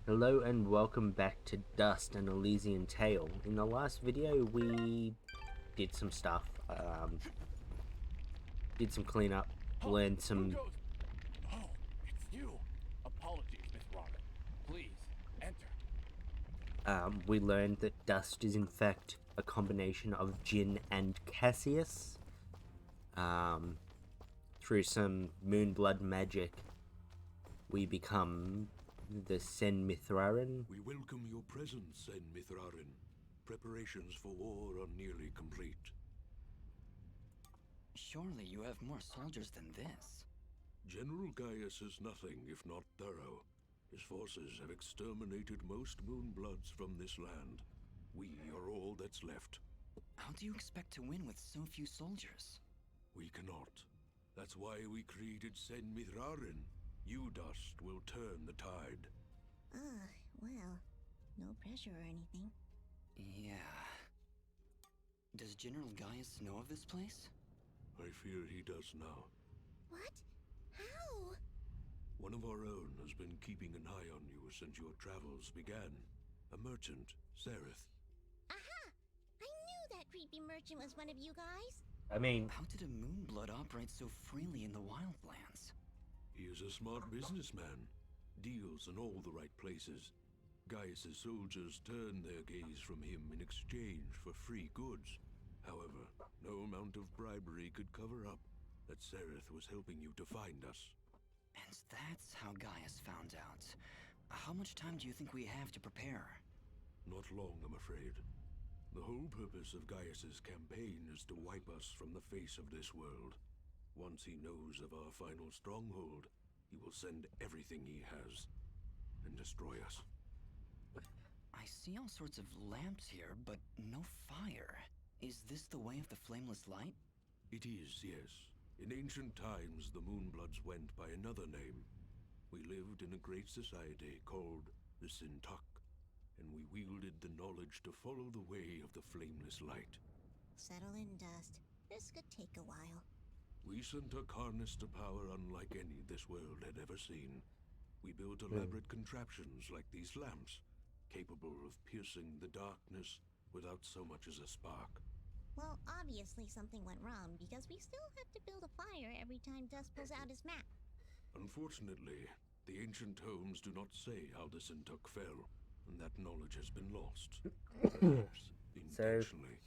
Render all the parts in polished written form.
Hello and welcome back to Dust and Elysian Tale. In the last video we did some stuff, did some cleanup, learned some... Oh, it's you. Apologies, Miss Robin. Please, enter. We learned that Dust is in fact a combination of Jin and Cassius. Through some moonblood magic, we become the Sen Mithrarin. We welcome your presence, Sen Mithrarin. Preparations for war are nearly complete. Surely you have more soldiers than this. General Gaius is nothing if not thorough. His forces have exterminated most Moonbloods from this land. We are all that's left. How do you expect to win with so few soldiers? We cannot. That's why we created Sen Mithrarin. You, Dust, will turn the tide. Well, no pressure or anything. Yeah. Does General Gaius know of this place? I fear he does now. What? How? One of our own has been keeping an eye on you since your travels began. A merchant, Sereth. Aha! I knew that creepy merchant was one of you guys. How did a Moonblood operate so freely in the wildlands? He is a smart businessman. Deals in all the right places. Gaius's soldiers turn their gaze from him in exchange for free goods. However, no amount of bribery could cover up that Sereth was helping you to find us. And that's how Gaius found out. How much time do you think we have to prepare? Not long, I'm afraid. The whole purpose of Gaius's campaign is to wipe us from the face of this world. Once he knows of our final stronghold, he will send everything he has and destroy us. I see all sorts of lamps here, but no fire. Is this the way of the flameless light? It is, yes. In ancient times, the Moonbloods went by another name. We lived in a great society called the Sintuck, and we wielded the knowledge to follow the way of the flameless light. Settle in, Dust. This could take a while. We Sintuck harnessed a power unlike any this world had ever seen. We built elaborate contraptions like these lamps, capable of piercing the darkness without so much as a spark. Well, obviously something went wrong because we still have to build a fire every time Dust pulls out his map. Unfortunately, the ancient tomes do not say how the Sintuck fell, and that knowledge has been lost. Perhaps intentionally.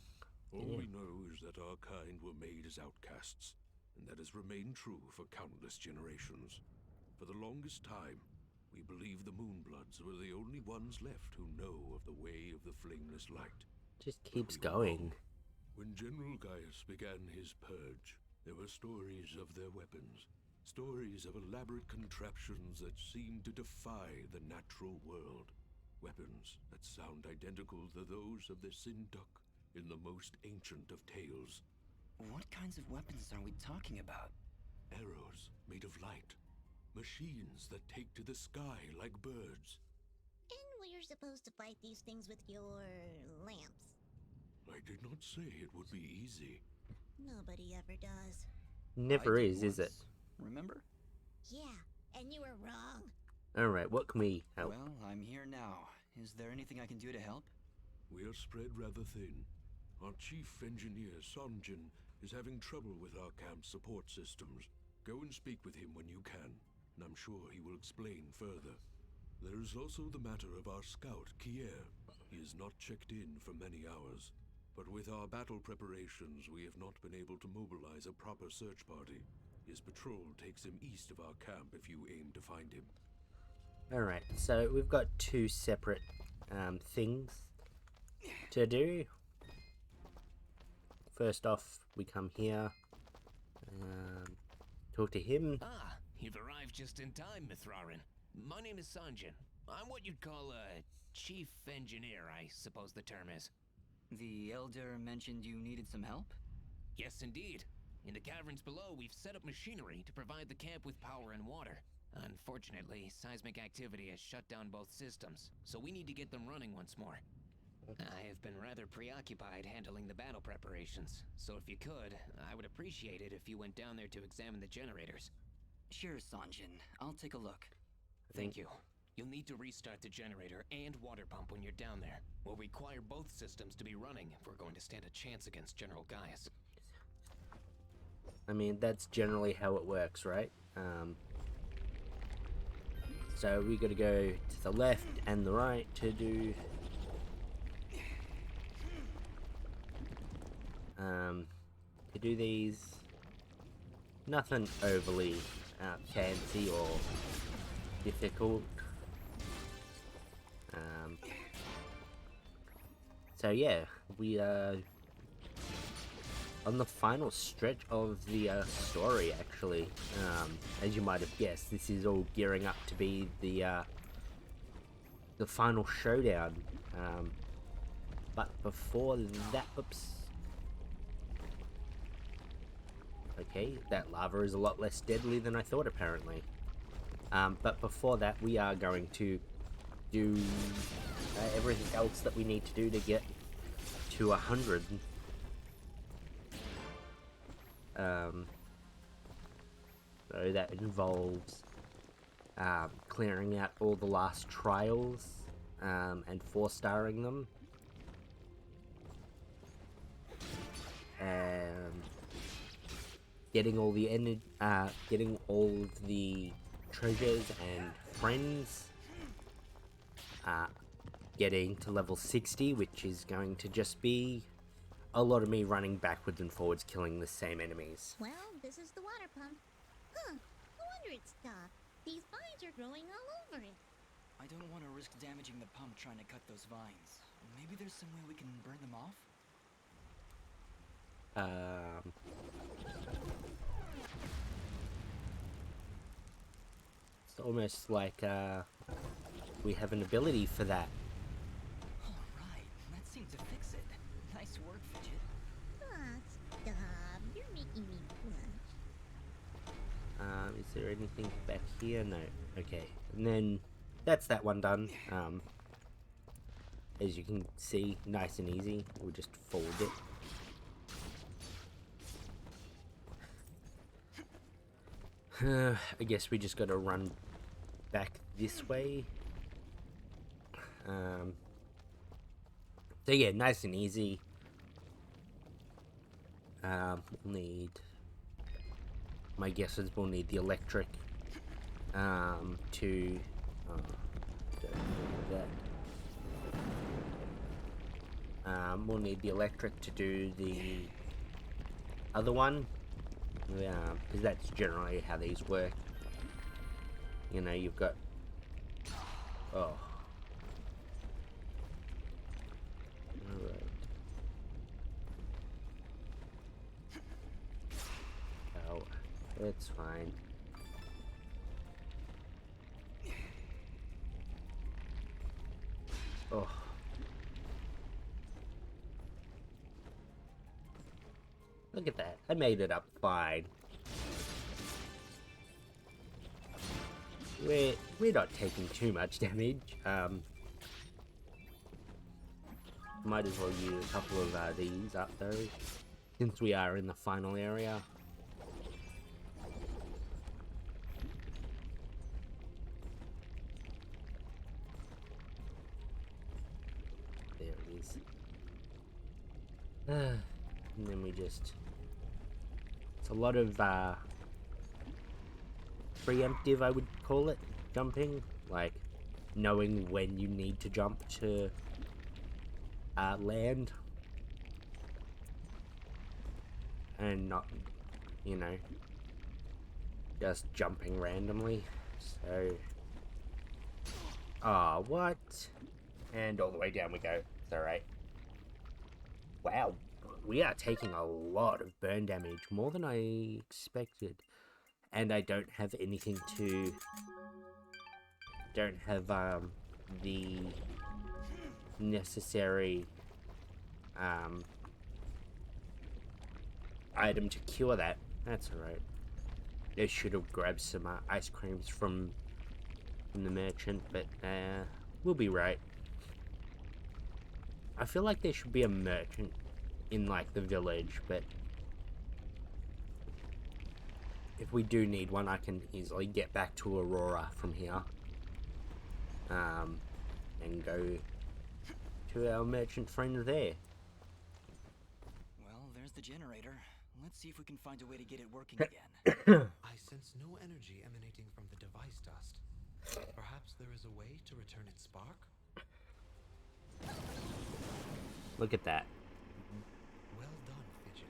All we know is that our kind were made as outcasts, and that has remained true for countless generations. For the longest time, we believed the Moonbloods were the only ones left who know of the way of the flameless light. Just keeps But we were going. wrong. When General Gaius began his purge, there were stories of their weapons. Stories of elaborate contraptions that seemed to defy the natural world. Weapons that sound identical to those of the Sintuck in the most ancient of tales. What kinds of weapons are we talking about? Arrows made of light. Machines that take to the sky like birds. And we're supposed to fight these things with your lamps. I did not say it would be easy. Nobody ever does. Never I did is it? once. Remember? Yeah, and you were wrong. Alright, what can we help? Well, I'm here now. Is there anything I can do to help? We are spread rather thin. Our chief engineer, Sanjin, is having trouble with our camp's support systems. Go and speak with him when you can, and I'm sure he will explain further. There is also the matter of our scout, Kier. He is not checked in for many hours. But with our battle preparations, we have not been able to mobilize a proper search party. His patrol takes him east of our camp if you aim to find him. Alright, so we've got two separate things to do. First off, we come here, talk to him. Ah, you've arrived just in time, Mithrarin. My name is Sanjin. I'm what you'd call a chief engineer, I suppose the term is. The Elder mentioned you needed some help? Yes, indeed. In the caverns below, we've set up machinery to provide the camp with power and water. Unfortunately, seismic activity has shut down both systems, so we need to get them running once more. I have been rather preoccupied handling the battle preparations, so if you could, I would appreciate it if you went down there to examine the generators. Sure, Sanjin. I'll take a look. Thank you. You'll need to restart the generator and water pump when you're down there. We'll require both systems to be running if we're going to stand a chance against General Gaius. I mean, that's generally how it works, right? So we gotta go to the left and the right to do... these. Nothing overly fancy or difficult. So yeah, we are on the final stretch of the story, actually. As you might have guessed, this is all gearing up to be the final showdown. But before that, oops. Okay, that lava is a lot less deadly than I thought, apparently. But before that, we are going to do everything else that we need to do to get to 100. So that involves clearing out all the last trials and 4-starring them. Getting all the getting all of the treasures and friends. Getting to level 60, which is going to just be a lot of me running backwards and forwards, killing the same enemies. Well, this is the water pump. Huh, no wonder it stopped. These vines are growing all over it. I don't want to risk damaging the pump trying to cut those vines. Maybe there's some way we can burn them off? It's almost like we have an ability for that. Alright, that seemed to fix it. Nice work, Fidget. Ah, stop. You're making me blush. Is there anything back here? No. Okay. And then that's that one done. As you can see, nice and easy. We'll just forward it. I guess we just gotta run back this way. So yeah, nice and easy. We'll need... My guess is we'll need the electric to... we'll need the electric to do the other one. Because that's generally how these work. You know, you've got... Oh. Alright. Oh, it's fine. Oh. Look at that. I made it up fine. We're not taking too much damage. Might as well use a couple of these up though, since we are in the final area. There it is. And then we just... It's a lot of preemptive, I would call it, jumping. Like, knowing when you need to jump to land. And not, you know, just jumping randomly. So... Ah, what? And all the way down we go. It's alright. Wow. We are taking a lot of burn damage, more than I expected. And I don't have anything to... Don't have, the necessary, item to cure that. That's alright. I should have grabbed some, ice creams from the merchant, but, we'll be right. I feel like there should be a merchant in, like, the village, but if we do need one, I can easily get back to Aurora from here. and go to our merchant friend there. Well, there's the generator. Let's see if we can find a way to get it working again. I sense no energy emanating from the device dust. Perhaps there is a way to return its spark? Look at that. Well done, Fidget.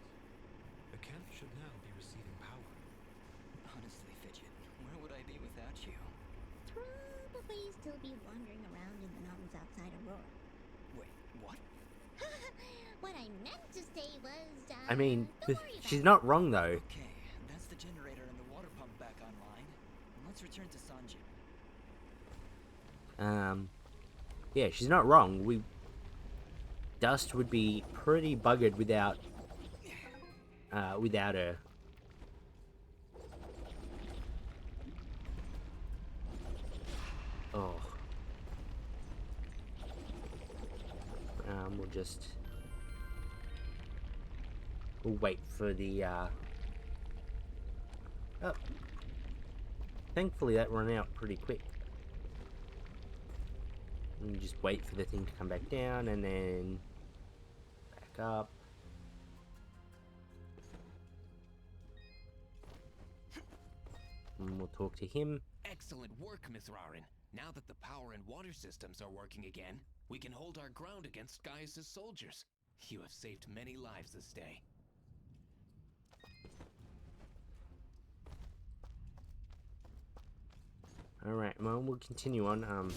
The camp should now be receiving power. Honestly, Fidget, where would I be without you? Probably still be wandering around in the mountains outside Aurora. Wait, what? What I meant to say was, I mean, don't worry she's about not wrong though. Okay, that's the generator and the water pump back online. Let's return to Sanjin. Yeah, she's not wrong. Dust would be pretty buggered without her. Oh. We'll wait for the, oh. Thankfully that ran out pretty quick. And just wait for the thing to come back down and then back up. And we'll talk to him. Excellent work, Mithrarin. Now that the power and water systems are working again, we can hold our ground against Gaius' soldiers. You have saved many lives this day. Alright, well, we'll continue on.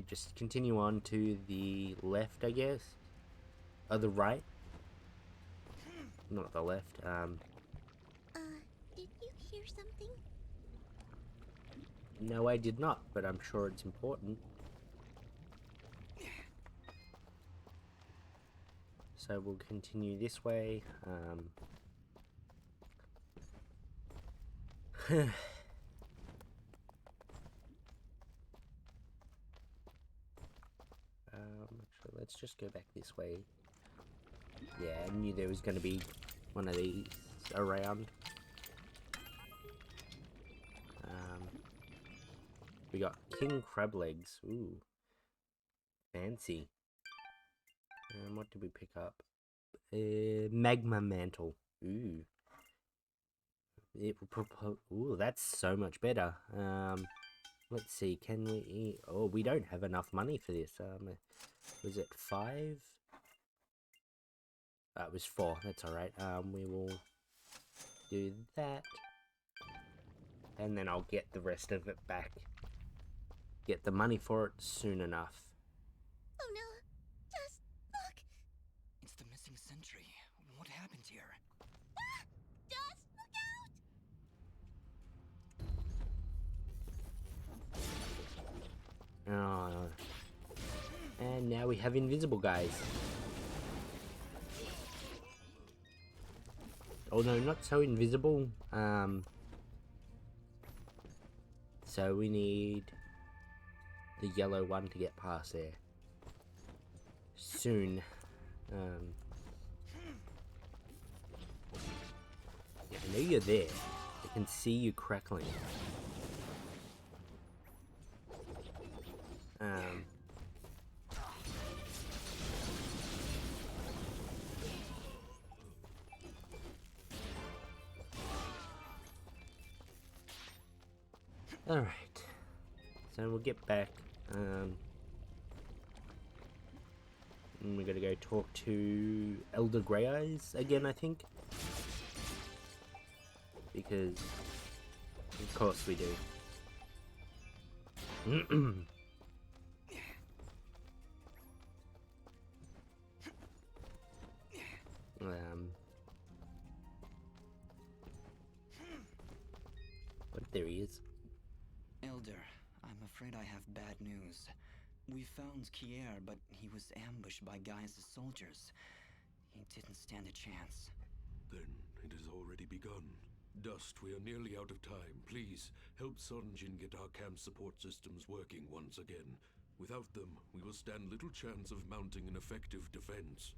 Just continue on to the left, I guess. Oh, the right. Not the left. did you hear something? No, I did not, but I'm sure it's important. So we'll continue this way. Actually, let's just go back this way. Yeah, I knew there was going to be one of these around. We got king crab legs. Ooh, fancy. What did we pick up? Magma mantle. Ooh. It will propose. Ooh, that's so much better. Let's see. Can we eat? Oh, we don't have enough money for this. Was it 5? It was 4. That's all right. We will do that, and then I'll get the rest of it back. Get the money for it soon enough. Oh no! Just look! It's the missing sentry. What happened here? Ah! Just look out! Oh. And now we have invisible guys. Oh no, not so invisible. So we need the yellow one to get past there. Soon. Yeah, I know you're there. I can see you crackling. Alright. So we'll get back. And we're gonna go talk to Elder Grey Eyes again, I think. Because of course we do. But there he is. Elder, I'm afraid I have bad news. We found Kier, but he was ambushed by Gaius' soldiers. He didn't stand a chance. Then it has already begun. Dust, we are nearly out of time. Please, help Sonjin get our camp support systems working once again. Without them, we will stand little chance of mounting an effective defense.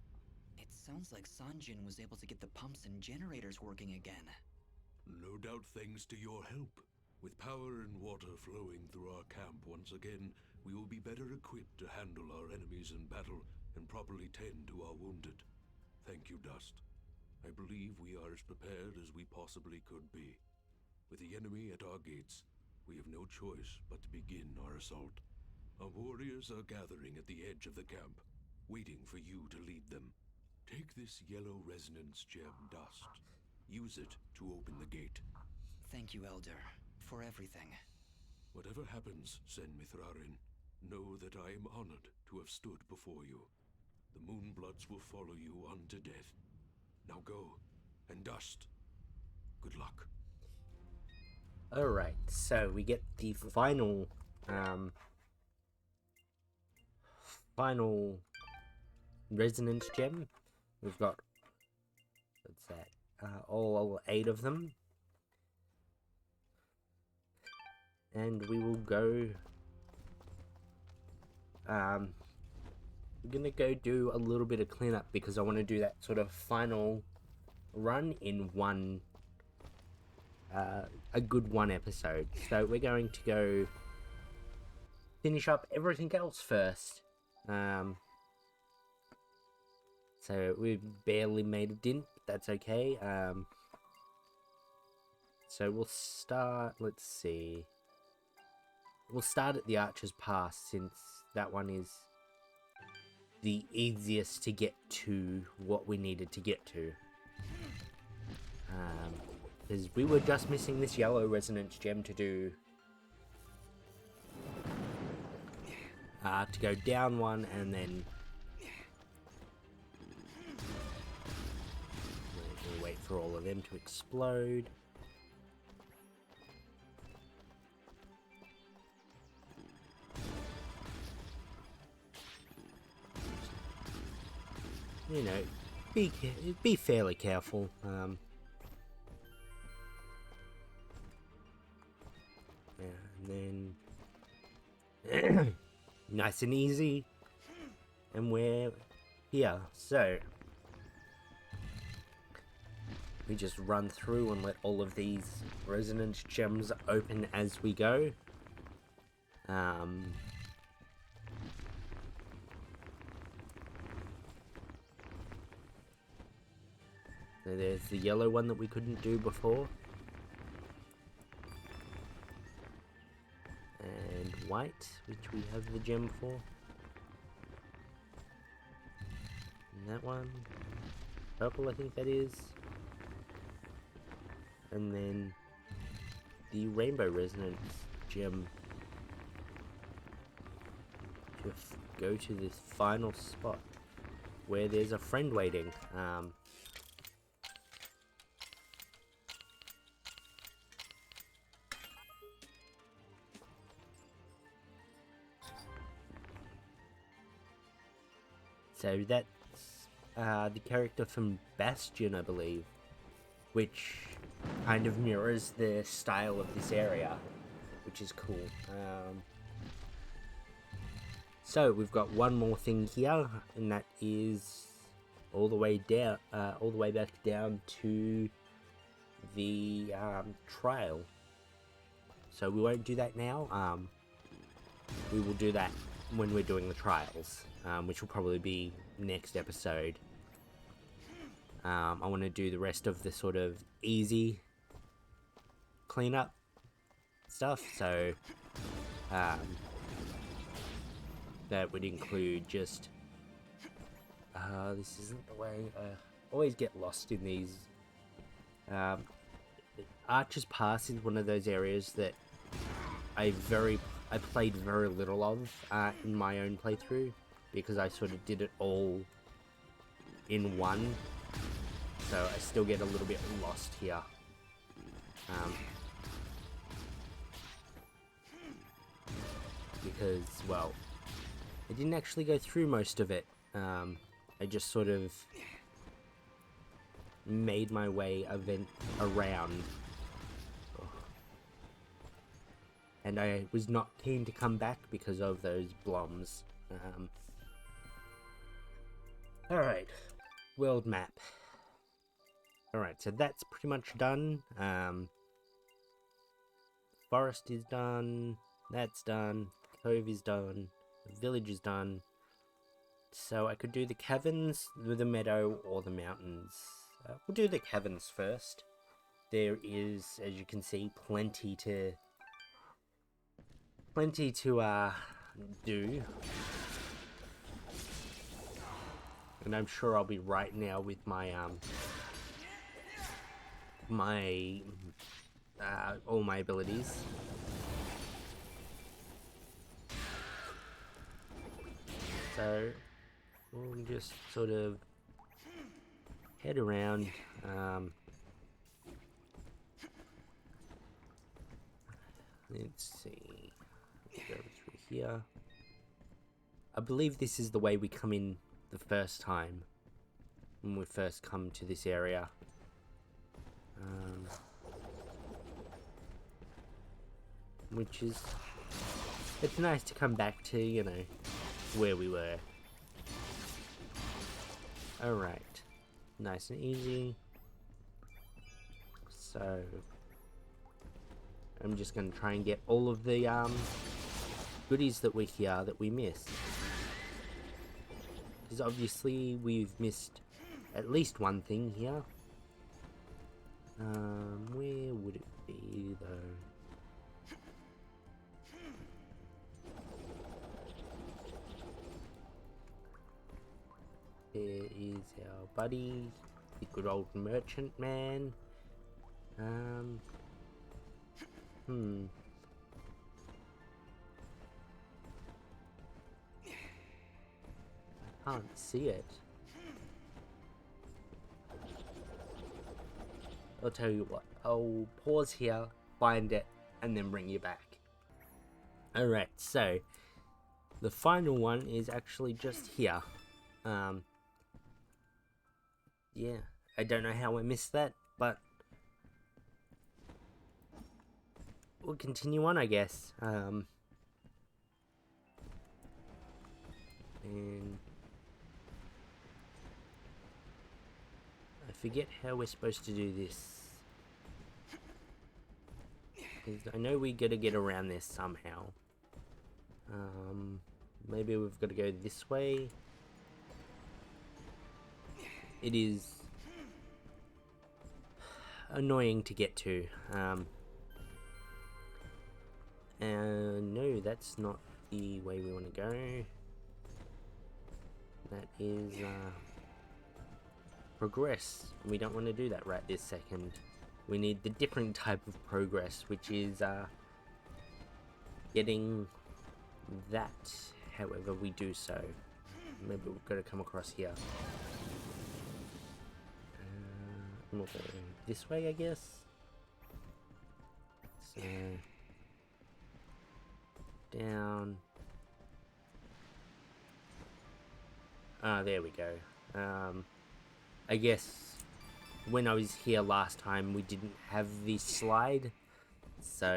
It sounds like Sanjin was able to get the pumps and generators working again. No doubt thanks to your help. With power and water flowing through our camp once again, we will be better equipped to handle our enemies in battle and properly tend to our wounded. Thank you, Dust. I believe we are as prepared as we possibly could be. With the enemy at our gates, we have no choice but to begin our assault. Our warriors are gathering at the edge of the camp, waiting for you to lead them. Take this yellow resonance gem, Dust. Use it to open the gate. Thank you, Elder, for everything. Whatever happens, Sen Mithrarin, know that I am honored to have stood before you. The Moonbloods will follow you unto death. Now go, and Dust, good luck. Alright, so we get the final resonance gem. We've got, what's that, all 8 of them. And we will go, we're gonna go do a little bit of cleanup because I want to do that sort of final run in one, a good one episode. So we're going to go finish up everything else first. So we've barely made a dent, but that's okay. So we'll start, let's see. We'll start at the Archer's Pass, since that one is the easiest to get to what we needed to get to. Because we were just missing this yellow resonance gem to do. To go down one and then we'll wait for all of them to explode. You know, be fairly careful. Yeah, and then nice and easy, and we're here. So we just run through and let all of these resonance gems open as we go. So there's the yellow one that we couldn't do before. And white, which we have the gem for. And that one. Purple, I think that is. And then the rainbow resonance gem. To go to this final spot where there's a friend waiting. So that's the character from Bastion, I believe, which kind of mirrors the style of this area, which is cool. So we've got one more thing here, and that is all the way down, all the way back down to the trial. So we won't do that now. We will do that when we're doing the trials, which will probably be next episode. I want to do the rest of the sort of easy cleanup stuff, so that would include just this isn't the way. I always get lost in these. Archer's Pass is one of those areas that I played very little of in my own playthrough, because I sort of did it all in one, so I still get a little bit lost here. Because, well, I didn't actually go through most of it. I just sort of made my way around. And I was not keen to come back because of those bloms. Alright. world map. Alright, so that's pretty much done. Forest is done. That's done. Cove is done. The village is done. So I could do the caverns, the meadow, or the mountains. We'll do the caverns first. There is, as you can see, plenty to do. And I'm sure I'll be right now with my all my abilities. So we'll just sort of head around. Let's see. Go through here. I believe this is the way we come in the first time when we first come to this area. Which is, it's nice to come back to, you know, where we were. Alright, nice and easy. So I'm just going to try and get all of the goodies that were here that we missed. Because obviously we've missed at least one thing here. Where would it be though? There is our buddy, the good old merchant man. I can't see it. I'll tell you what, I'll pause here, find it, and then bring you back. Alright, so the final one is actually just here. Yeah, I don't know how I missed that, but we'll continue on, I guess. And I forget how we're supposed to do this. 'Cause I know we gotta get around this somehow. Maybe we've got to go this way. It is annoying to get to. And no, that's not the way we want to go. That is progress. We don't want to do that right this second. We need the different type of progress, which is getting that however we do so. Maybe we've got to come across here. We'll go this way, I guess. So down. There we go. I guess when I was here last time we didn't have the slide, so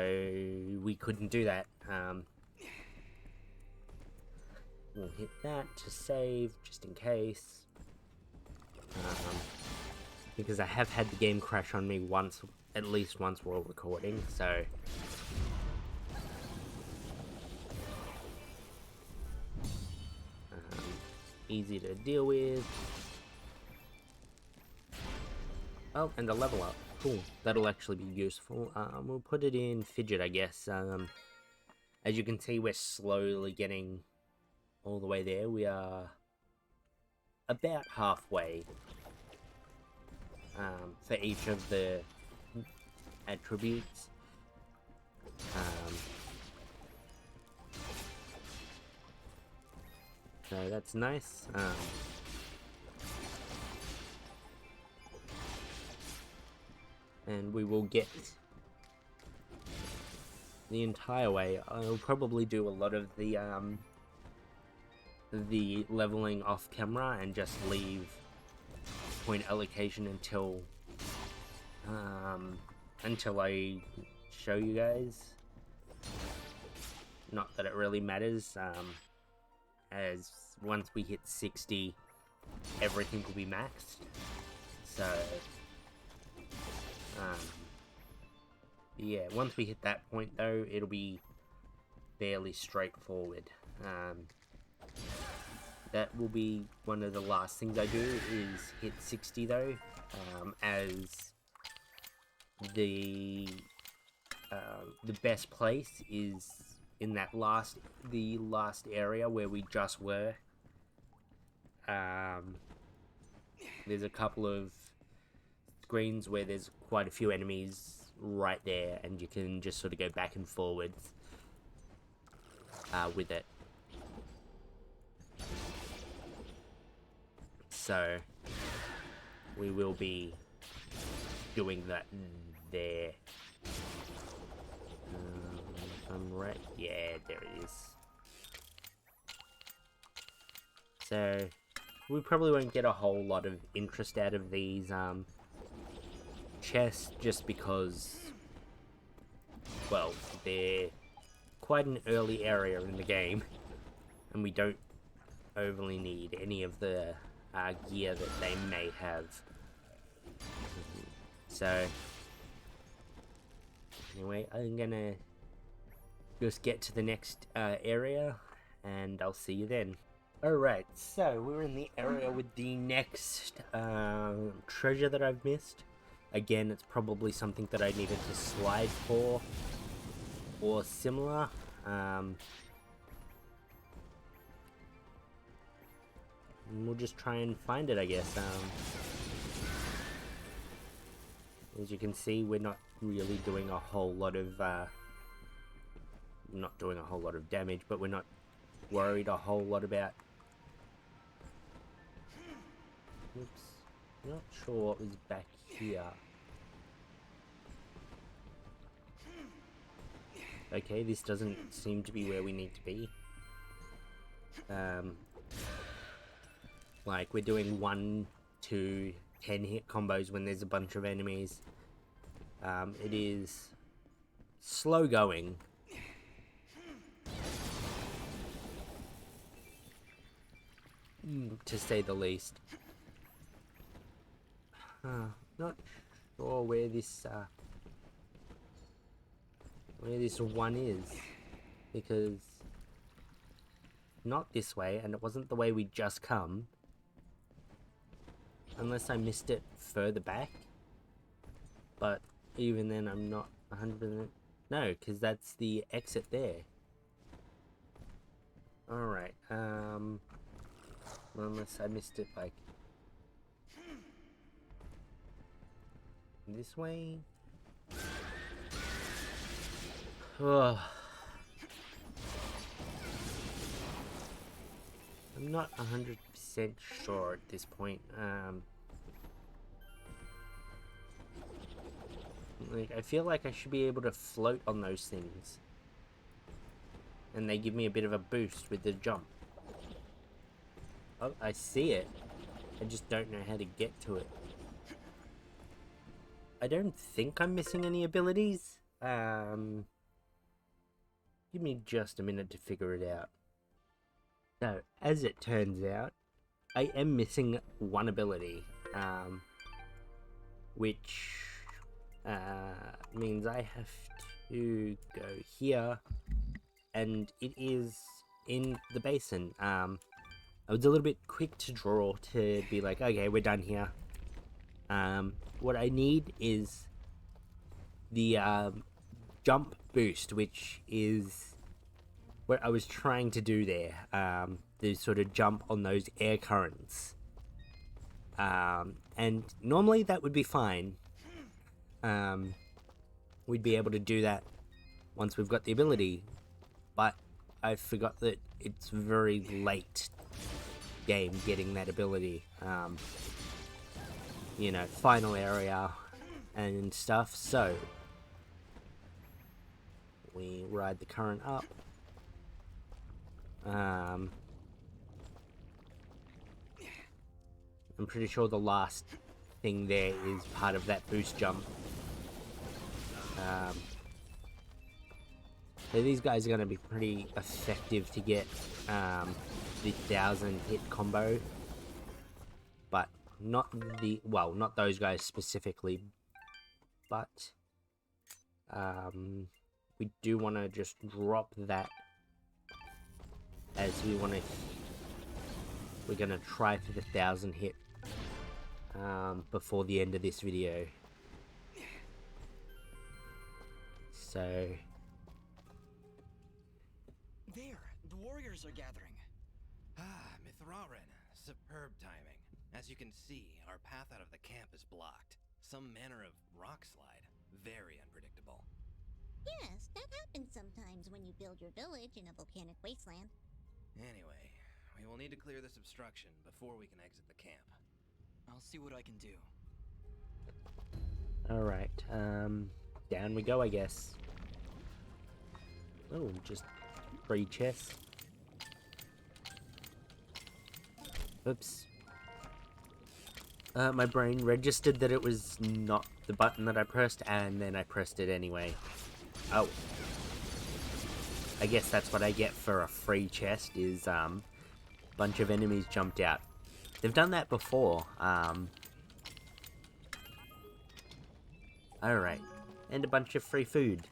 we couldn't do that. We'll hit that to save just in case. Because I have had the game crash on me once, at least once while recording, so easy to deal with. Oh, and a level up. Cool. That'll actually be useful. We'll put it in fidget, I guess. As you can see, we're slowly getting all the way there. We are about halfway for each of the attributes. So that's nice. And we will get the entire way. I'll probably do a lot of the leveling off camera and just leave point allocation until I show you guys. Not that it really matters, as once we hit 60 everything will be maxed. So, yeah, once we hit that point though, it'll be fairly straightforward. That will be one of the last things I do, is hit 60 though, as the best place is in that last area where we just were. There's a couple of screens where there's quite a few enemies right there, and you can just sort of go back and forwards with it. So we will be doing that there. I'm right. Yeah, there it is. So we probably won't get a whole lot of interest out of these chests, just because, well, they're quite an early area in the game, and we don't overly need any of the gear that they may have. So anyway, I'm gonna just get to the next area, and I'll see you then. Alright, so we're in the area with the next treasure that I've missed. Again, it's probably something that I needed to slide for, or similar. We'll just try and find it, I guess. As you can see, we're not really doing a whole lot of damage, but we're not worried a whole lot about. Oops, not sure what was back here. Okay, this doesn't seem to be where we need to be. Like, we're doing 1 to 10 hit combos when there's a bunch of enemies. It is slow going. To say the least. Not sure where this one is, because not this way, and it wasn't the way we just come, unless I missed it further back. But even then, I'm not 100%. No, because that's the exit there. Alright, unless I missed it, like, this way? Ugh. I'm not 100% sure at this point. Like, I feel like I should be able to float on those things, and they give me a bit of a boost with the jump. Oh, I see it. I just don't know how to get to it. I don't think I'm missing any abilities. Give me just a minute to figure it out. So, as it turns out, I am missing one ability, which means I have to go here, and it is in the basin. I was a little bit quick to draw to be like, okay, we're done here. What I need is the jump boost, which is what I was trying to do there. The sort of jump on those air currents. And normally that would be fine. We'd be able to do that once we've got the ability, but I forgot that it's very late game getting that ability. You know, final area and stuff. So we ride the current up. I'm pretty sure the last thing there is part of that boost jump. So these guys are going to be pretty effective to get the 1000 hit combo. not not those guys specifically, but we do want to just drop that, as we're gonna try for the 1,000 hit before the end of this video. So There, the warriors are gathering. Ah, Mithrarin. Superb timing. As you can see, our path out of the camp is blocked. Some manner of rock slide. Very unpredictable. Yes, that happens sometimes when you build your village in a volcanic wasteland. Anyway, we will need to clear this obstruction before we can exit the camp. I'll see what I can do. alright, down we go, I guess. Oh, just 3 chests. Oops. My brain registered that it was not the button that I pressed, and then I pressed it anyway. Oh. I guess that's what I get for a free chest, is, bunch of enemies jumped out. They've done that before, Alright. And a bunch of free food.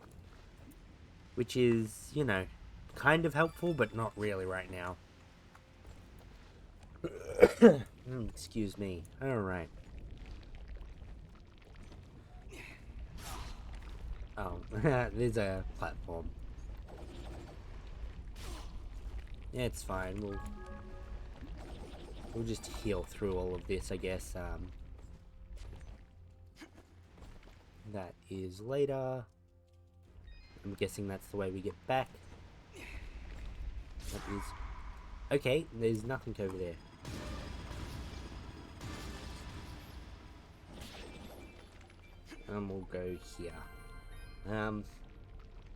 Which is, you know, kind of helpful, but not really right now. Excuse me. Alright. Oh, there's a platform. Yeah, it's fine. We'll just heal through all of this, I guess. That is later. I'm guessing that's the way we get back. That is... Okay, there's nothing over there. And we'll go here. You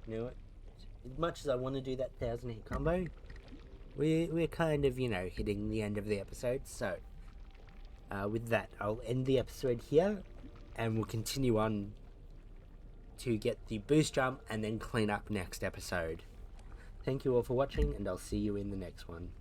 know what? As much as I want to do that 1,000 hit combo, we're kind of, you know, hitting the end of the episode. So, with that, I'll end the episode here, and we'll continue on to get the boost jump and then clean up next episode. Thank you all for watching, and I'll see you in the next one.